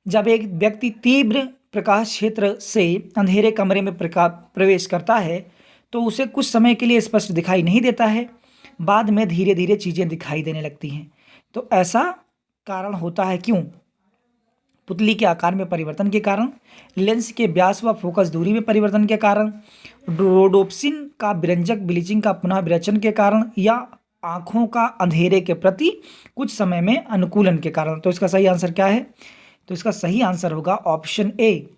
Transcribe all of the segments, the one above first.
जब एक व्यक्ति तीव्र प्रकाश क्षेत्र से अंधेरे कमरे में प्रवेश करता है तो उसे कुछ समय के लिए स्पष्ट दिखाई नहीं देता है, बाद में धीरे धीरे चीज़ें दिखाई देने लगती हैं। तो ऐसा कारण होता है क्यों? पुतली के आकार में परिवर्तन के कारण, लेंस के व्यास व फोकस दूरी में परिवर्तन के कारण, रोडोप्सिन का विरंजक ब्लीचिंग का पुनः विरेचन के कारण, या आँखों का अंधेरे के प्रति कुछ समय में अनुकूलन के कारण। तो इसका सही आंसर क्या है? तो इसका सही आंसर होगा ऑप्शन ए।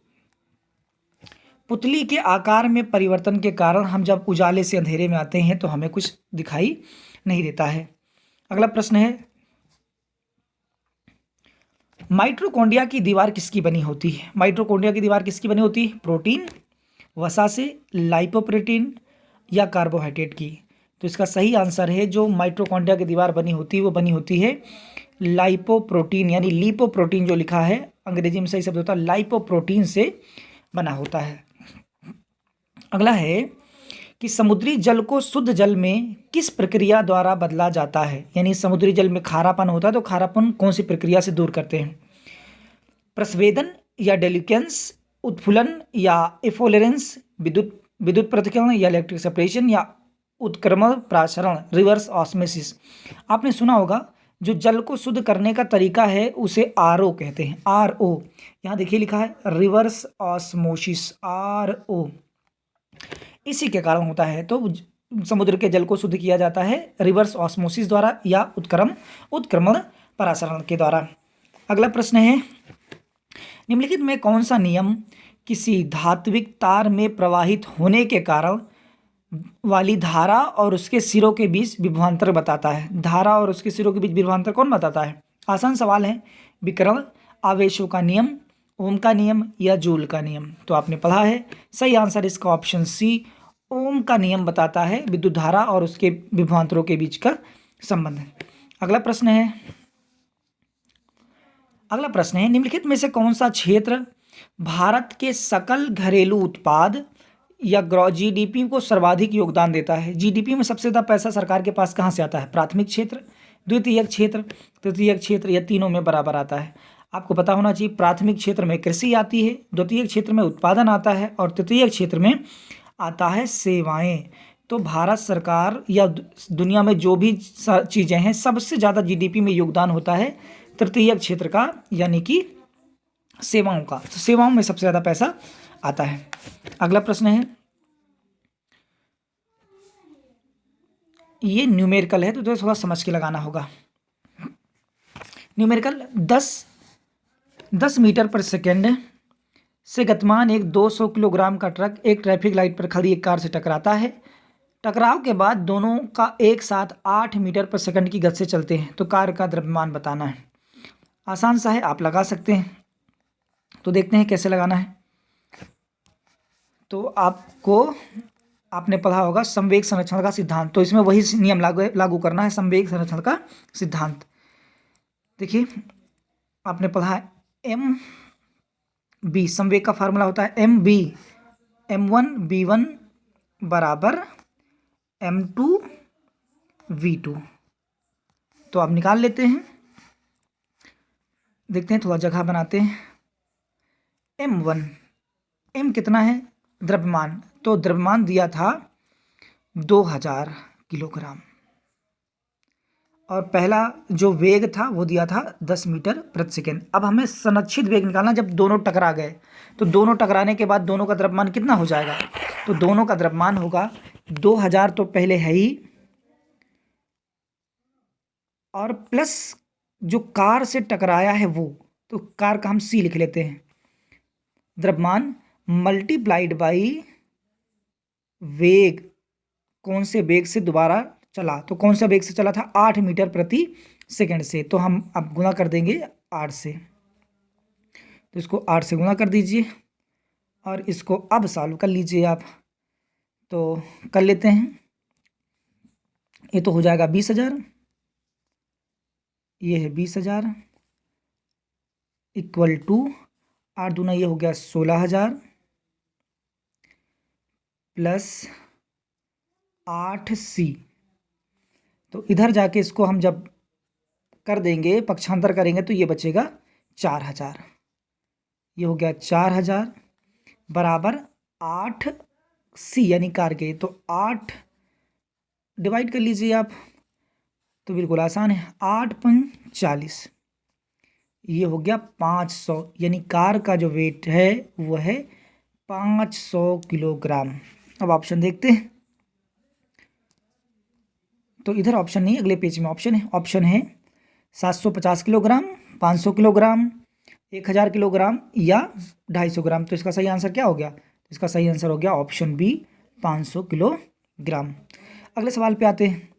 पुतली के आकार में परिवर्तन के कारण हम जब उजाले से अंधेरे में आते हैं तो हमें कुछ दिखाई नहीं देता है। अगला प्रश्न है, माइटोकॉन्ड्रिया की दीवार किसकी बनी होती है? माइटोकॉन्ड्रिया की दीवार किसकी बनी होती है? प्रोटीन, वसा से, लाइपोप्रोटीन या कार्बोहाइड्रेट की? तो इसका सही आंसर है जो माइटोकॉन्ड्रिया की दीवार बनी होती है वो बनी होती है लाइपोप्रोटीन, यानी लिपोप्रोटीन जो लिखा है अंग्रेजी में सही शब्द होता है लाइपोप्रोटीन से बना होता है। अगला है कि समुद्री जल को शुद्ध जल में किस प्रक्रिया द्वारा बदला जाता है? यानी समुद्री जल में खारापन होता है तो खारापन कौन सी प्रक्रिया से दूर करते हैं? प्रस्वेदन या डेल्यूकेंस, उत्फुलन या एफोलेरेंस, विद्युत पृथक्करण या इलेक्ट्रिक सेपरेशन, या उत्क्रमण प्रासरण रिवर्स ऑस्मोसिस? आपने सुना होगा जो जल को शुद्ध करने का तरीका है उसे आरओ कहते हैं। आरओ, यहाँ देखिए लिखा है रिवर्स ऑस्मोसिस, आरओ, इसी के कारण होता है। तो समुद्र के जल को शुद्ध किया जाता है रिवर्स ऑस्मोसिस द्वारा या उत्क्रमण परासरण के द्वारा। अगला प्रश्न है, निम्नलिखित में कौन सा नियम किसी धात्विक तार में प्रवाहित होने के कारण वाली धारा और उसके सिरों के बीच विभवांतर बताता है? धारा और उसके सिरों के बीच विभवांतर कौन बताता है? आसान सवाल है। विकिरण, आवेशों का नियम, ओम का नियम या जूल का नियम? तो आपने पढ़ा है, सही आंसर इसका ऑप्शन सी, ओम का नियम बताता है विद्युत धारा और उसके विभवांतरों के बीच का संबंध। अगला प्रश्न है, निम्नलिखित में से कौन सा क्षेत्र भारत के सकल घरेलू उत्पाद या जीडीपी को सर्वाधिक योगदान देता है? जीडीपी में सबसे ज़्यादा पैसा सरकार के पास कहाँ से आता है? प्राथमिक क्षेत्र, द्वितीयक क्षेत्र, तृतीयक क्षेत्र या तीनों में बराबर आता है? आपको पता होना चाहिए, प्राथमिक क्षेत्र में कृषि आती है, द्वितीयक क्षेत्र में उत्पादन आता है और तृतीयक क्षेत्र में आता है सेवाएं। तो भारत सरकार या दुनिया में जो भी चीज़ें हैं सबसे ज़्यादा जीडीपी में योगदान होता है तृतीयक क्षेत्र का, यानी कि सेवाओं का। तो सेवाओं में सबसे ज़्यादा पैसा आता है। अगला प्रश्न है, ये न्यूमेरिकल है तो थोड़ा समझ के लगाना होगा। न्यूमेरिकल 10 मीटर पर सेकेंड से गतिमान एक 200 किलोग्राम का ट्रक एक ट्रैफिक लाइट पर खड़ी एक कार से टकराता है। टकराव के बाद दोनों का एक साथ 8 मीटर पर सेकंड की गति से चलते हैं, तो कार का द्रव्यमान बताना है। आसान सा है, आप लगा सकते हैं। तो देखते हैं कैसे लगाना है। तो आपने पढ़ा होगा संवेग संरक्षण का सिद्धांत, तो इसमें वही नियम लागू करना है, संवेग संरक्षण का सिद्धांत। देखिए आपने पढ़ा है एम बी, संवेग का फार्मूला होता है एम बी, m1v1 बराबर m2 v2। तो आप निकाल लेते हैं, देखते हैं, थोड़ा जगह बनाते हैं। m1, m कितना है? द्रव्यमान, तो द्रव्यमान दिया था 2000 किलोग्राम और पहला जो वेग था वो दिया था 10 मीटर प्रति सेकेंड। अब हमें संरक्षित वेग निकालना, जब दोनों टकरा गए तो दोनों टकराने के बाद दोनों का द्रव्यमान कितना हो जाएगा? तो दोनों का द्रव्यमान होगा 2000 तो पहले है ही, और प्लस जो कार से टकराया है वो, तो कार का हम सी लिख लेते हैं, द्रव्यमान मल्टीप्लाइड बाई वेग, कौन से वेग से दोबारा चला, तो कौन सा वेग से चला था? 8 मीटर प्रति सेकंड से। तो हम अब गुना कर देंगे 8 से, तो इसको 8 से गुना कर दीजिए और इसको अब सॉल्व कर लीजिए आप। तो कर लेते हैं, ये तो हो जाएगा 20,000, ये है 20,000 इक्वल टू 8 दूना ये हो गया 16,000 प्लस 8c। तो इधर जाके इसको हम जब कर देंगे, पक्षांतर करेंगे तो ये बचेगा 4,000। ये हो गया 4000 बराबर 8 सी यानी कार के, तो 8 डिवाइड कर लीजिए आप, तो बिल्कुल आसान है, 8×5 = 40, ये हो गया 500, यानी कार का जो वेट है वो है 500 किलोग्राम। अब ऑप्शन देखते हैं, तो इधर ऑप्शन नहीं, अगले पेज में ऑप्शन है 750 किलोग्राम, 500 किलोग्राम, 1000 किलोग्राम या 250 ग्राम। तो इसका सही आंसर क्या हो गया? इसका सही आंसर हो गया ऑप्शन बी, 500 किलोग्राम। अगले सवाल पे आते हैं।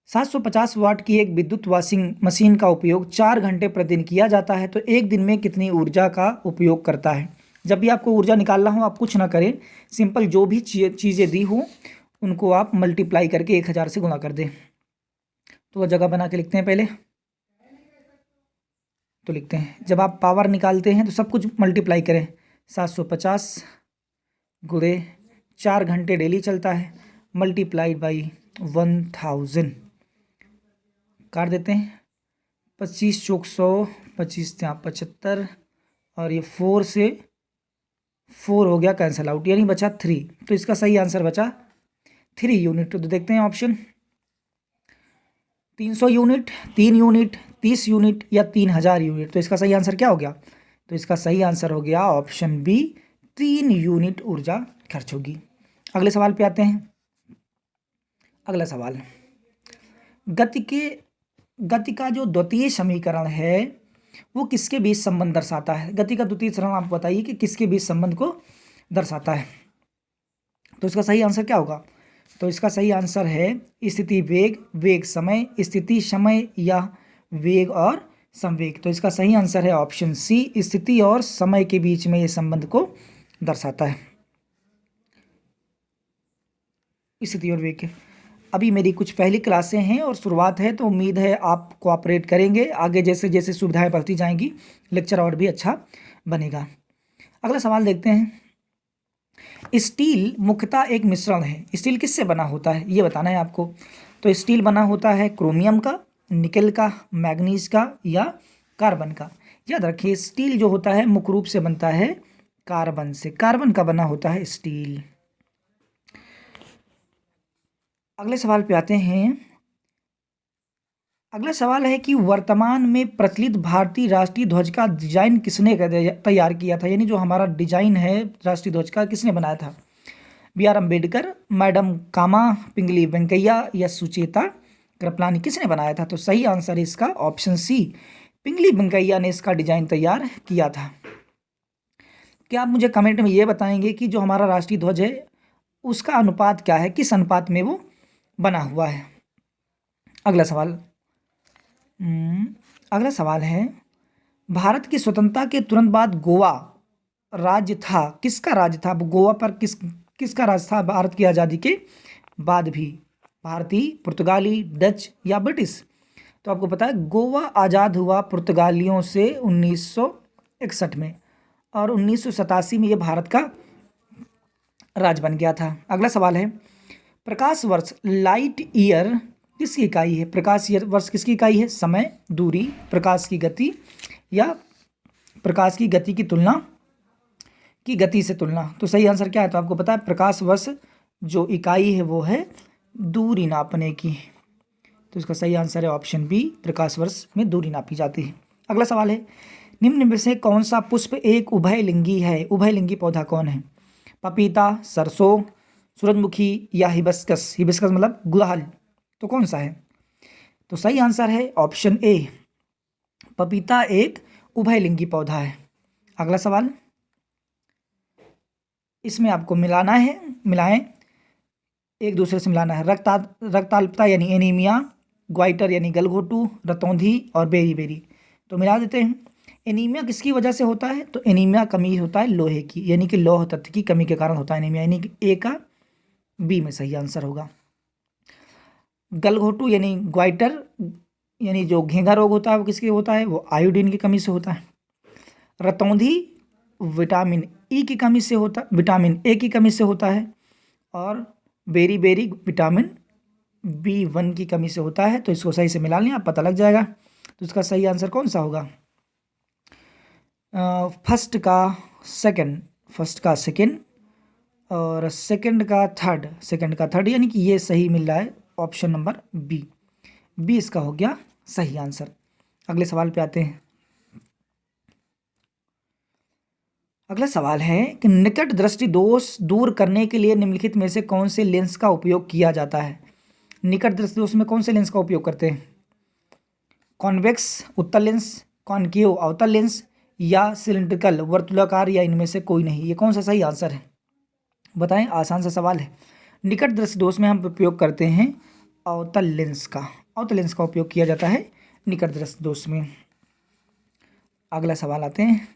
750 वाट की एक विद्युत वॉशिंग मशीन का उपयोग 4 घंटे प्रतिदिन किया जाता है, तो एक दिन में कितनी ऊर्जा का उपयोग करता है? जब भी आपको ऊर्जा निकालना हो, आप कुछ ना करें, सिंपल जो भी चीज़ें दी हो उनको आप मल्टीप्लाई करके 1000 से गुणा कर दें। तो वह जगह बना के लिखते हैं पहले, तो लिखते हैं, जब आप पावर निकालते हैं तो सब कुछ मल्टीप्लाई करें, 750 गुणे 4 घंटे डेली चलता है, मल्टीप्लाइड बाई 1000, काट देते हैं, 25 चौक 100, 25 यहाँ 75, और ये 4 से 4 हो गया कैंसिल आउट, यानी बचा 3। तो इसका सही आंसर बचा 3 यूनिट। तो देखते हैं ऑप्शन, 300 यूनिट, 3 यूनिट, 30 यूनिट या 3000 यूनिट। तो इसका सही आंसर क्या हो गया? तो इसका सही आंसर हो गया ऑप्शन बी, 3 यूनिट ऊर्जा खर्च होगी। अगले सवाल पे आते हैं। अगला सवाल, गति का जो द्वितीय समीकरण है वो किसके बीच संबंध दर्शाता है? गति का द्वितीय समीकरण आप बताइए कि किसके बीच संबंध को दर्शाता है? तो इसका सही आंसर क्या होगा? तो इसका सही आंसर है स्थिति वेग, वेग समय, स्थिति समय या वेग और संवेग। तो इसका सही आंसर है ऑप्शन सी, स्थिति और समय के बीच में ये संबंध को दर्शाता है, स्थिति और वेग के। अभी मेरी कुछ पहली क्लासें हैं और शुरुआत है, तो उम्मीद है आप कोऑपरेट करेंगे। आगे जैसे जैसे सुविधाएं बढ़ती जाएंगी लेक्चर और भी अच्छा बनेगा। अगला सवाल देखते हैं। स्टील मुख्यतः एक मिश्रण है, स्टील किससे बना होता है ये बताना है आपको। तो स्टील बना होता है क्रोमियम का, निकेल का, मैग्नीज का या कार्बन का। याद रखिए स्टील जो होता है मुख्य रूप से बनता है कार्बन से, कार्बन का बना होता है स्टील। अगले सवाल पे आते हैं। अगला सवाल है कि वर्तमान में प्रचलित भारतीय राष्ट्रीय ध्वज का डिजाइन किसने तैयार किया था? यानी जो हमारा डिजाइन है राष्ट्रीय ध्वज का किसने बनाया था? B.R. अम्बेडकर, मैडम कामा पिंगली वेंकैया या सुचेता कृपलानी, किसने बनाया था? तो सही आंसर है इसका ऑप्शन सी, पिंगली वेंकैया ने इसका डिजाइन तैयार किया था। क्या आप मुझे कमेंट में ये बताएंगे कि जो हमारा राष्ट्रीय ध्वज है उसका अनुपात क्या है, किस अनुपात में वो बना हुआ है? अगला सवाल है, भारत की स्वतंत्रता के तुरंत बाद गोवा राज्य था, किसका राज्य था? गोवा पर किसका राज्य था भारत की आज़ादी के बाद भी? भारतीय, पुर्तगाली, डच या ब्रिटिश? तो आपको पता है गोवा आज़ाद हुआ पुर्तगालियों से 1961 में, और 1987 में ये भारत का राज्य बन गया था। अगला सवाल है, प्रकाश वर्ष लाइट ईयर किसकी इकाई है? प्रकाश वर्ष किसकी इकाई है? समय, दूरी, प्रकाश की गति या प्रकाश की गति की तुलना की गति से तुलना। तो सही आंसर क्या है? तो आपको पता है प्रकाश वर्ष जो इकाई है वो है दूरी नापने की। तो इसका सही आंसर है ऑप्शन बी, प्रकाश वर्ष में दूरी नापी जाती है। अगला सवाल है, निम्न में से कौन सा पुष्प एक उभयलिंगी है? उभयलिंगी पौधा कौन है? पपीता, सरसों, सूरजमुखी या हिबिस्कस? हिबिस्कस मतलब गुड़हल। तो कौन सा है? तो सही आंसर है ऑप्शन ए, पपीता एक उभयलिंगी पौधा है। अगला सवाल, इसमें आपको मिलाएं, एक दूसरे से मिलाना है। रक्ताल्पता यानी एनीमिया, ग्वाइटर यानी गलघोटू, रतौंधी और बेरी। तो मिला देते हैं। एनीमिया किसकी वजह से होता है? तो एनीमिया कमी होता है लोहे की, यानी कि लौह तत्व की कमी के कारण होता है एनीमिया, यानी कि ए का बी में सही आंसर होगा। गलघोटू यानी ग्वाइटर यानी जो घेंघा रोग होता है वो किसके होता है? वो आयोडीन की कमी से होता है। रतौंधी विटामिन ई की कमी से होता, विटामिन ए की कमी से होता है। और बेरी विटामिन B1 की कमी से होता है। तो इसको सही से मिला लें, आप पता लग जाएगा। तो इसका सही आंसर कौन सा होगा? फर्स्ट का सेकंड, फर्स्ट का सेकंड और सेकंड का थर्ड, यानी कि ये सही मिल रहा है ऑप्शन नंबर बी। बी इसका हो गया सही आंसर। अगले सवाल पे आते हैं। अगला सवाल है कि निकट दृष्टि दोष दूर करने के लिए निम्नलिखित में से कौन से लेंस का उपयोग किया जाता है। निकट दृष्टि दोष में कौन से लेंस का उपयोग करते हैं? कॉन्वेक्स उत्तल लेंस, कॉनकेव अवतल लेंस या सिलिंड्रिकल वर्तुलाकार, या इनमें से कोई नहीं। ये कौन सा सही आंसर है बताएं। आसान सा सवाल है। निकट दृष्टि दोष में हम उपयोग करते हैं अवतल लेंस का। अवतल लेंस का उपयोग किया जाता है निकट दृष्टि दोष में। अगला सवाल आते हैं।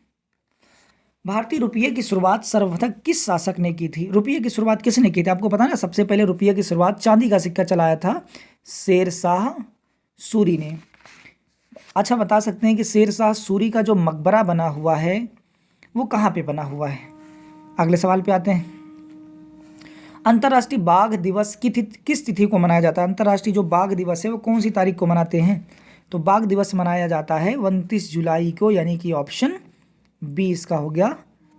भारतीय रुपये की शुरुआत सर्वप्रथम किस शासक ने की थी? रुपये की शुरुआत किसने की थी? आपको पता ना, सबसे पहले रुपये की शुरुआत चांदी का सिक्का चलाया था शेरशाह सूरी ने। अच्छा, बता सकते हैं कि शेरशाह सूरी का जो मकबरा बना हुआ है वो कहाँ पे बना हुआ है? अगले सवाल पे आते हैं। अंतर्राष्ट्रीय बाघ दिवस की किस तिथि को मनाया जाता है? अंतर्राष्ट्रीय जो बाघ दिवस है वो कौन सी तारीख को मनाते हैं? तो बाघ दिवस मनाया जाता है 29 जुलाई को, यानी कि ऑप्शन बी इसका हो गया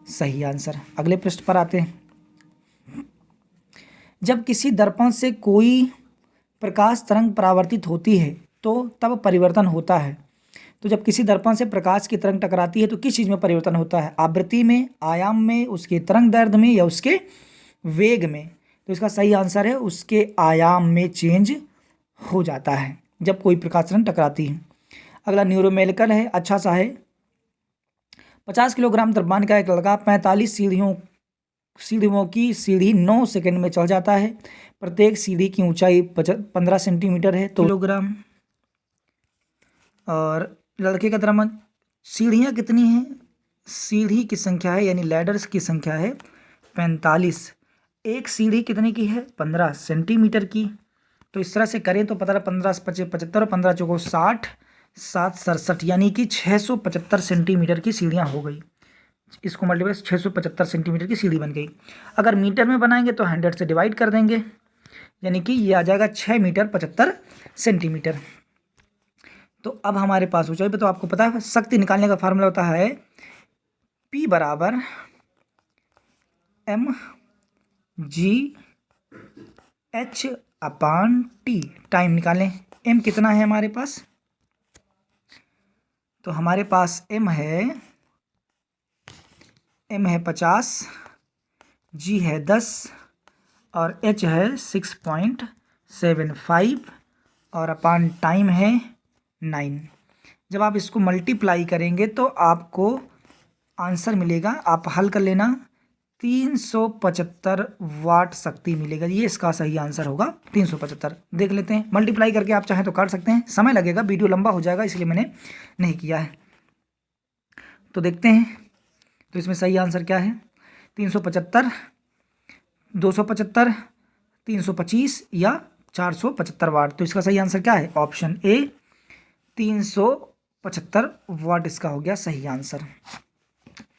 सही आंसर। अगले प्रश्न पर आते हैं। जब किसी दर्पण से कोई प्रकाश तरंग परावर्तित होती है तो तब परिवर्तन होता है। तो जब किसी दर्पण से प्रकाश की तरंग टकराती है तो किस चीज़ में परिवर्तन होता है? आवृत्ति में, आयाम में, उसके तरंग दैर्ध्य में या उसके वेग में? तो इसका सही आंसर है उसके आयाम में चेंज हो जाता है जब कोई प्रकाश तरंग टकराती है। अगला न्यूरोमेलिकल है, अच्छा सा है। 50 किलोग्राम द्रव्यमान का एक लड़का 45 सीढ़ियों की सीढ़ी 9 सेकंड में चढ़ जाता है। प्रत्येक सीढ़ी की ऊंचाई 15 सेंटीमीटर है। तो किलोग्राम और लड़के का द्रव्यमान, सीढ़ियाँ कितनी हैं? सीढ़ी की संख्या है यानी लैडर्स की संख्या है 45। एक सीढ़ी कितने की है? 15 सेंटीमीटर की। तो इस तरह से करें तो पता लगा 15 × 5 = 75, 15 × 4 = 60, 7 × 67 यानी कि 675 सेंटीमीटर की सीढ़ियाँ हो गई। इसको मल्टीप्लाई 675 सेंटीमीटर की सीढ़ी बन गई। अगर मीटर में बनाएंगे तो 100 से डिवाइड कर देंगे, यानी कि ये आ जाएगा 6 मीटर 75 सेंटीमीटर। तो अब हमारे पास ऊंचाई पे, तो आपको पता है शक्ति निकालने का फार्मूला होता है P = mgh/T। टाइम निकालें, m कितना है हमारे पास? तो हमारे पास m है 50, g है 10 और h है 6.75 और अपान टाइम है 9। जब आप इसको मल्टीप्लाई करेंगे तो आपको आंसर मिलेगा, आप हल कर लेना, 375 वाट शक्ति मिलेगा। ये इसका सही आंसर होगा 375। देख लेते हैं, मल्टीप्लाई करके आप चाहें तो कर सकते हैं, समय लगेगा, वीडियो लंबा हो जाएगा इसलिए मैंने नहीं किया है। तो देखते हैं, तो इसमें सही आंसर क्या है? 375, 275, 325 या 475 वाट। तो इसका सही आंसर क्या है? ऑप्शन ए 375 वाट इसका हो गया सही आंसर।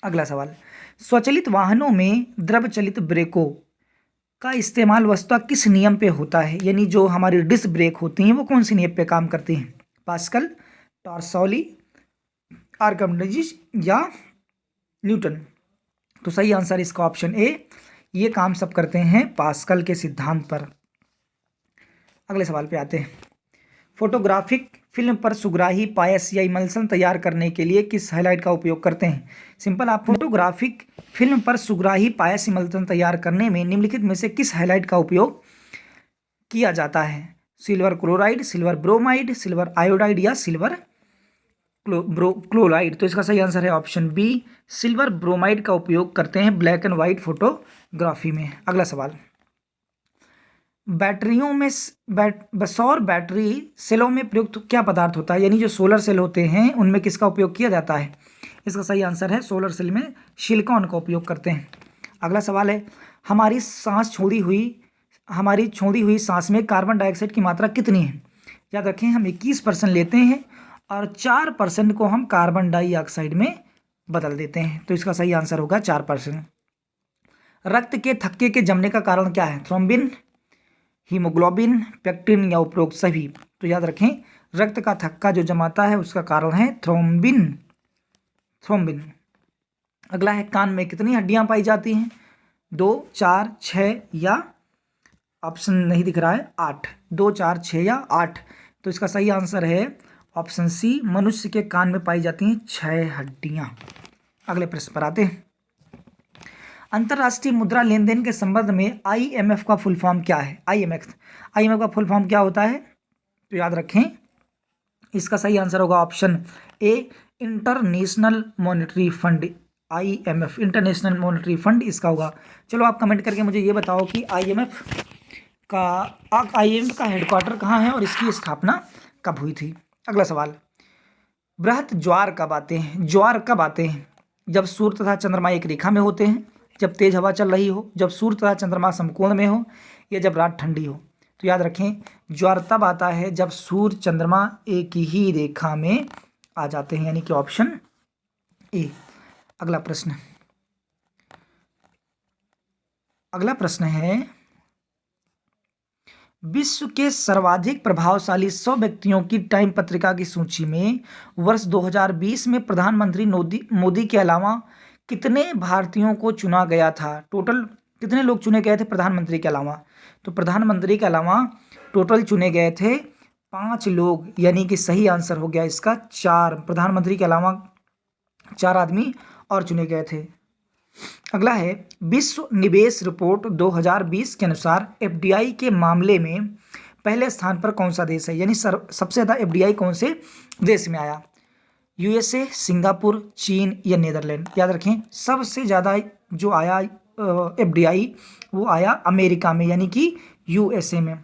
अगला सवाल, स्वचालित वाहनों में द्रव चलित ब्रेकों का इस्तेमाल वस्तुतः किस नियम पे होता है? यानी जो हमारी डिस्क ब्रेक होती हैं वो कौन सी नियम पे काम करती हैं? पास्कल, टॉर्सोली, आर्किमिडीज या न्यूटन? तो सही आंसर इसका ऑप्शन ए, ये काम सब करते हैं पास्कल के सिद्धांत पर। अगले सवाल पे आते हैं। फोटोग्राफिक फिल्म पर सुग्राही पायस या इमल्सन तैयार करने के लिए किस हाइलाइट का उपयोग करते हैं? सिंपल, आप फोटोग्राफिक फिल्म पर सुग्राही पायस इमल्सन तैयार करने में निम्नलिखित में से किस हाइलाइट का उपयोग किया जाता है? Silver chloride, silver bromide, silver iodide या सिल्वर क्लोराइड? तो इसका सही आंसर है ऑप्शन बी, सिल्वर ब्रोमाइड का उपयोग करते हैं ब्लैक एंड वाइट फोटोग्राफी में। अगला सवाल, बैटरियों में सौर बैटरी सेलों में प्रयुक्त क्या पदार्थ होता है? यानी जो सोलर सेल होते हैं उनमें किसका उपयोग किया जाता है? इसका सही आंसर है सोलर सेल में सिलिकॉन का उपयोग करते हैं। अगला सवाल है, हमारी छोड़ी हुई सांस में कार्बन डाइऑक्साइड की मात्रा कितनी है? याद रखें, हम 21% लेते हैं और 4% को हम कार्बन डाइऑक्साइड में बदल देते हैं। तो इसका सही आंसर होगा 4%। रक्त के थक्के के जमने का कारण क्या है? थ्रोम्बिन, हीमोग्लोबिन, पेक्टिन या उपरोक्त सभी? तो याद रखें, रक्त का थक्का जो जमाता है उसका कारण है थ्रोम्बिन। अगला है कान में कितनी हड्डियां पाई जाती हैं? 2, 4, 6 या ऑप्शन नहीं दिख रहा है 8। 2, 4, 6 या 8। तो इसका सही आंसर है ऑप्शन सी, मनुष्य के कान में पाई जाती हैं 6 हड्डियां। अगले प्रश्न पर आते हैं। अंतर्राष्ट्रीय मुद्रा लेन देन के संबंध में IMF का फुल फॉर्म क्या है? IMF का फुल फॉर्म क्या होता है? तो याद रखें, इसका सही आंसर होगा option A, international monetary fund. IMF international monetary fund इसका होगा। चलो आप कमेंट करके मुझे ये बताओ कि IMF का हेडक्वार्टर कहाँ है और इसकी स्थापना कब हुई थी? अगला सवाल, बृहत ज्वार कब आते हैं? ज्वार कब आते हैं? जब सूर्य तथा चंद्रमा एक रेखा में होते हैं, जब तेज हवा चल रही हो, जब सूर्य तथा चंद्रमा समकोण में हो, या जब रात ठंडी हो? तो याद रखें, ज्वार तब आता है जब सूर्य चंद्रमा एक ही रेखा में आ जाते हैं, यानी कि ऑप्शन ए। अगला प्रश्न है, विश्व के सर्वाधिक प्रभावशाली 100 व्यक्तियों की टाइम पत्रिका की सूची में वर्ष 2020 में प्रधानमंत्री मोदी के अलावा कितने भारतीयों को चुना गया था? टोटल कितने लोग चुने गए थे प्रधानमंत्री के अलावा? तो प्रधानमंत्री के अलावा टोटल चुने गए थे 5 लोग, यानी कि सही आंसर हो गया इसका 4। प्रधानमंत्री के अलावा 4 आदमी और चुने गए थे। अगला है, विश्व निवेश रिपोर्ट 2020 के अनुसार FDI के मामले में पहले स्थान पर कौन सा देश है? यानी सबसे ज़्यादा FDI कौन से देश में आया? USA, सिंगापुर, चीन या नीदरलैंड? याद रखें, सबसे ज़्यादा जो आया FDI वो आया अमेरिका में, यानी कि USA में।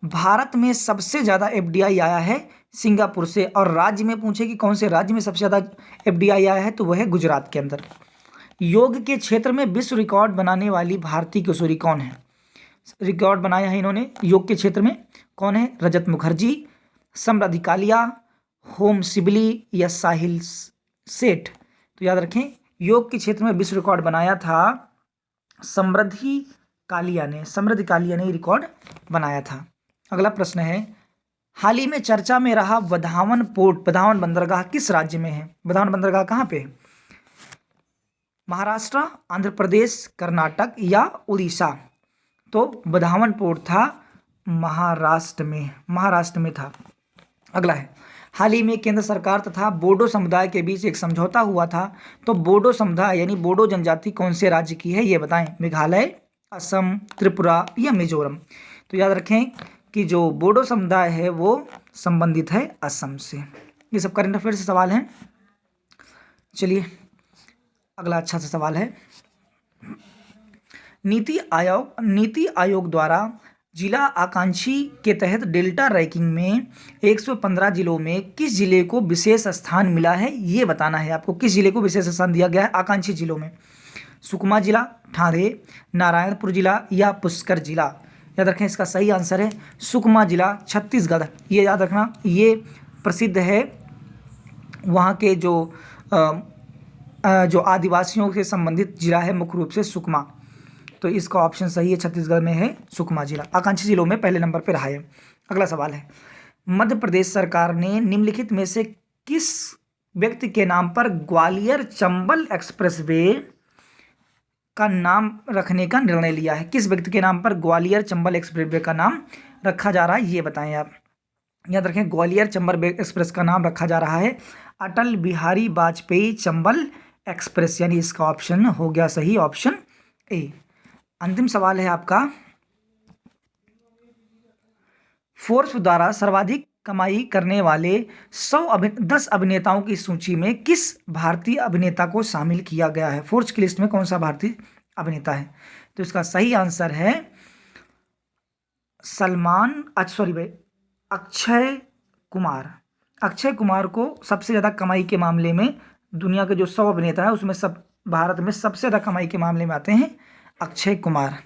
भारत में सबसे ज़्यादा FDI आया है सिंगापुर से। और राज्य में पूछे कि कौन से राज्य में सबसे ज़्यादा FDI आया है, तो वह है गुजरात के अंदर। योग के क्षेत्र में विश्व रिकॉर्ड बनाने वाली भारतीय किशोरी कौन है? रिकॉर्ड बनाया है इन्होंने योग के क्षेत्र में, कौन है? रजत मुखर्जी, समृद्धि कालिया, होम सिबली या साहिल सेठ? तो याद रखें, योग के क्षेत्र में विश्व रिकॉर्ड बनाया था समृद्धि कालिया ने रिकॉर्ड बनाया था। अगला प्रश्न है, हाल ही में चर्चा में रहा वधावन बंदरगाह किस राज्य में है? वधावन बंदरगाह कहाँ पे है? महाराष्ट्र, आंध्र प्रदेश, कर्नाटक या उड़ीसा? तो वधावन पोर्ट था महाराष्ट्र में था। अगला है, हाल ही में केंद्र सरकार तथा बोडो समुदाय के बीच एक समझौता हुआ था। तो बोडो समुदाय यानी बोडो जनजाति कौन से राज्य की है, ये बताएं? मेघालय, असम, त्रिपुरा या मिजोरम? तो याद रखें कि जो बोडो समुदाय है वो संबंधित है असम से। ये सब करंट अफेयर से सवाल हैं। चलिए अगला अच्छा सा सवाल है, नीति आयोग द्वारा जिला आकांक्षी के तहत डेल्टा रैंकिंग में 115 जिलों में किस जिले को विशेष स्थान मिला है, ये बताना है आपको। किस जिले को विशेष स्थान दिया गया है आकांक्षी जिलों में? सुकमा जिला, ठाणे, नारायणपुर जिला या पुष्कर जिला? याद रखें, इसका सही आंसर है सुकमा जिला, छत्तीसगढ़। ये याद रखना, ये प्रसिद्ध है वहाँ के जो आदिवासियों से संबंधित जिला है, मुख्य रूप से सुकमा। तो इसका ऑप्शन सही है, छत्तीसगढ़ में है सुकमा जिला, आकांक्षी जिलों में पहले नंबर पर रहा है। अगला सवाल है, मध्य प्रदेश सरकार ने निम्नलिखित में से किस व्यक्ति के नाम पर ग्वालियर चंबल एक्सप्रेसवे का नाम रखने का निर्णय लिया है? किस व्यक्ति के नाम पर ग्वालियर चंबल एक्सप्रेसवे का नाम रखा जा रहा है, ये बताएं आप। याद रखें, ग्वालियर चंबल एक्सप्रेस का नाम रखा जा रहा है अटल बिहारी वाजपेयी चंबल एक्सप्रेस, यानी इसका ऑप्शन हो गया सही, ऑप्शन ए। अंतिम सवाल है आपका, फोर्ब्स द्वारा सर्वाधिक कमाई करने वाले 10 अभिनेताओं की सूची में किस भारतीय अभिनेता को शामिल किया गया है? फोर्ब्स की लिस्ट में कौन सा भारतीय अभिनेता है? तो इसका सही आंसर है अक्षय कुमार। अक्षय कुमार को सबसे ज़्यादा कमाई के मामले में, दुनिया के जो 100 अभिनेता है उसमें भारत में सबसे ज़्यादा कमाई के मामले में आते हैं अक्षय कुमार।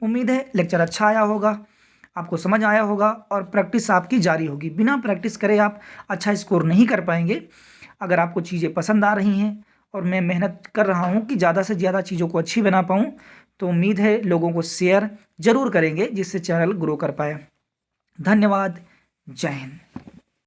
उम्मीद है लेक्चर अच्छा आया होगा, आपको समझ आया होगा और प्रैक्टिस आपकी जारी होगी। बिना प्रैक्टिस करे आप अच्छा स्कोर नहीं कर पाएंगे। अगर आपको चीज़ें पसंद आ रही हैं और मैं मेहनत कर रहा हूं कि ज़्यादा से ज़्यादा चीज़ों को अच्छी बना पाऊं, तो उम्मीद है लोगों को शेयर ज़रूर करेंगे जिससे चैनल ग्रो कर पाए। धन्यवाद, जय हिंद।